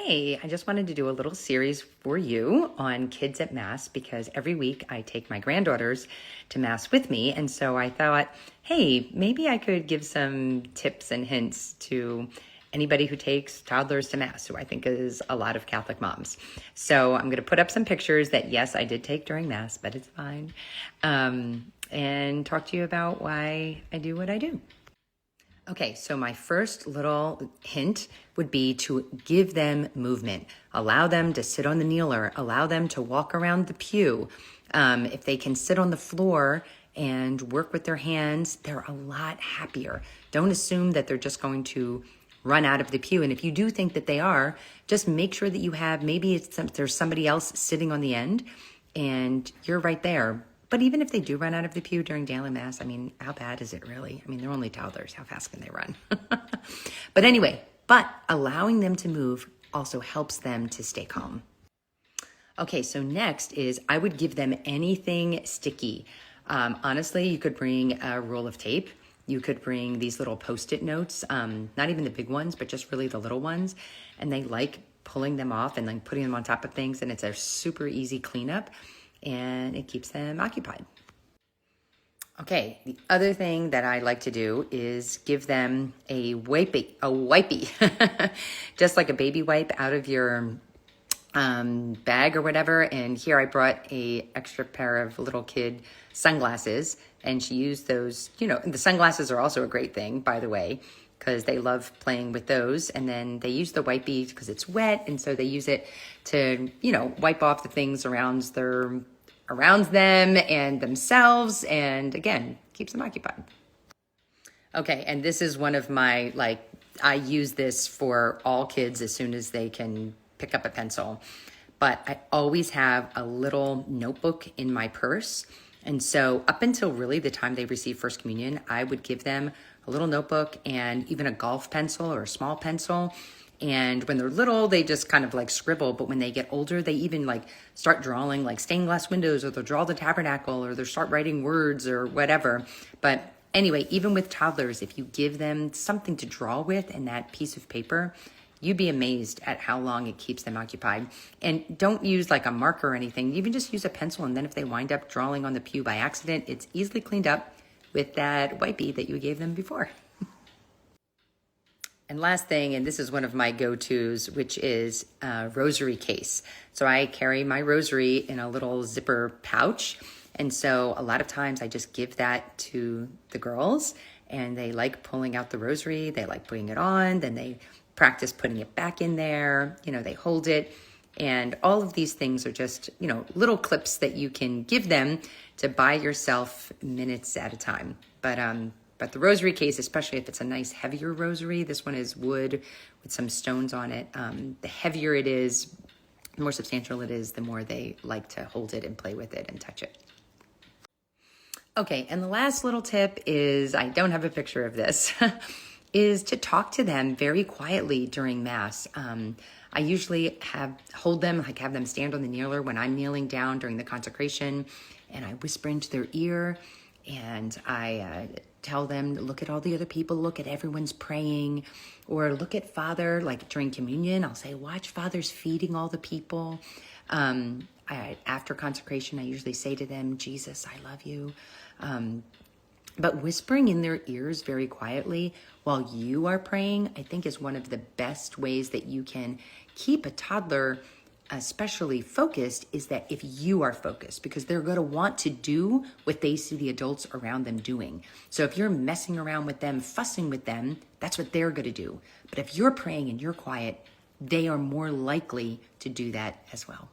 Hey, I just wanted to do a little series for you on kids at Mass because every week I take my granddaughters to Mass with me. And so I thought, hey, maybe I could give some tips and hints to anybody who takes toddlers to Mass, who I think is a lot of Catholic moms. So I'm going to put up some pictures that, yes, I did take during Mass, but it's fine. And talk to you about why I do what I do. Okay, so my first little hint would be to give them movement. Allow them to sit on the kneeler. Allow them to walk around the pew. If they can sit on the floor and work with their hands, they're a lot happier. Don't assume that they're just going to run out of the pew. And if you do think that they are, just make sure that you have, maybe there's somebody else sitting on the end and you're right there. But even if they do run out of the pew during daily Mass, I mean, how bad is it really? I mean, they're only toddlers. How fast can they run? But anyway, allowing them to move also helps them to stay calm. Okay, so next is I would give them anything sticky. Honestly, you could bring a roll of tape. You could bring these little Post-it notes, not even the big ones, but just really the little ones. And they like pulling them off and like putting them on top of things. And it's a super easy cleanup. And it keeps them occupied. Okay, the other thing that I like to do is give them a wipey, just like a baby wipe out of your bag or whatever. And here I brought a extra pair of little kid sunglasses, and she used those. You know, the sunglasses are also a great thing, by the way, because they love playing with those. And then they use the wipey because it's wet. And so they use it to, wipe off the things around them and themselves. And again, keeps them occupied. Okay. And this is one of my, I use this for all kids as soon as they can pick up a pencil. But I always have a little notebook in my purse. And so up until really the time they receive First Communion, I would give them a little notebook and even a golf pencil or a small pencil. And when they're little, they just kind of scribble. But when they get older, they even start drawing stained glass windows, or they'll draw the tabernacle, or they'll start writing words or whatever. But anyway, even with toddlers, if you give them something to draw with and that piece of paper, you'd be amazed at how long it keeps them occupied. And don't use a marker or anything. You can just use a pencil. And then if they wind up drawing on the pew by accident, it's easily cleaned up with that wipey that you gave them before. And last thing, and this is one of my go-tos, which is a rosary case. So I carry my rosary in a little zipper pouch. And so a lot of times I just give that to the girls, and they like pulling out the rosary. They like putting it on. Then they practice putting it back in there. They hold it. And all of these things are just, little clips that you can give them to buy yourself minutes at a time. But the rosary case, especially if it's a nice heavier rosary, this one is wood with some stones on it. The heavier it is, the more substantial it is, the more they like to hold it and play with it and touch it. Okay, and the last little tip is, I don't have a picture of this, is to talk to them very quietly during Mass. I usually have them stand on the kneeler when I'm kneeling down during the consecration, and I whisper into their ear, and I tell them, look at all the other people, look at everyone's praying, or look at Father, during communion, I'll say, watch Father's feeding all the people. After consecration, I usually say to them, Jesus, I love you. But whispering in their ears very quietly while you are praying, I think is one of the best ways that you can keep a toddler especially focused, is that if you are focused, because they're going to want to do what they see the adults around them doing. So if you're messing around with them, fussing with them, that's what they're going to do. But if you're praying and you're quiet, they are more likely to do that as well.